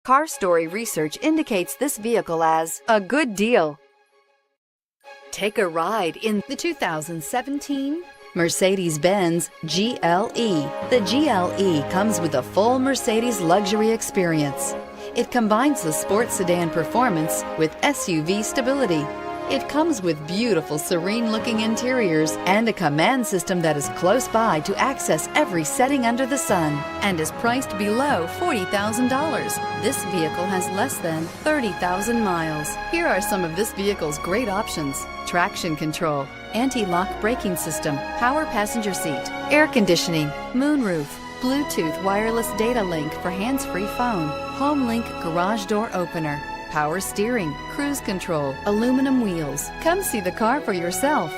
Car Story research indicates this vehicle as a good deal. Take a ride in the 2017 Mercedes-Benz GLE. The GLE comes with a full Mercedes luxury experience. It combines the sports sedan performance with SUV stability. It comes with beautiful, serene-looking interiors and a command system that is close by to access every setting under the sun, and is priced below $40,000. This vehicle has less than 30,000 miles. Here are some of this vehicle's great options: traction control, anti-lock braking system, power passenger seat, air conditioning, moonroof, Bluetooth wireless data link for hands-free phone, home link garage door opener, power steering, cruise control, aluminum wheels. Come see the car for yourself.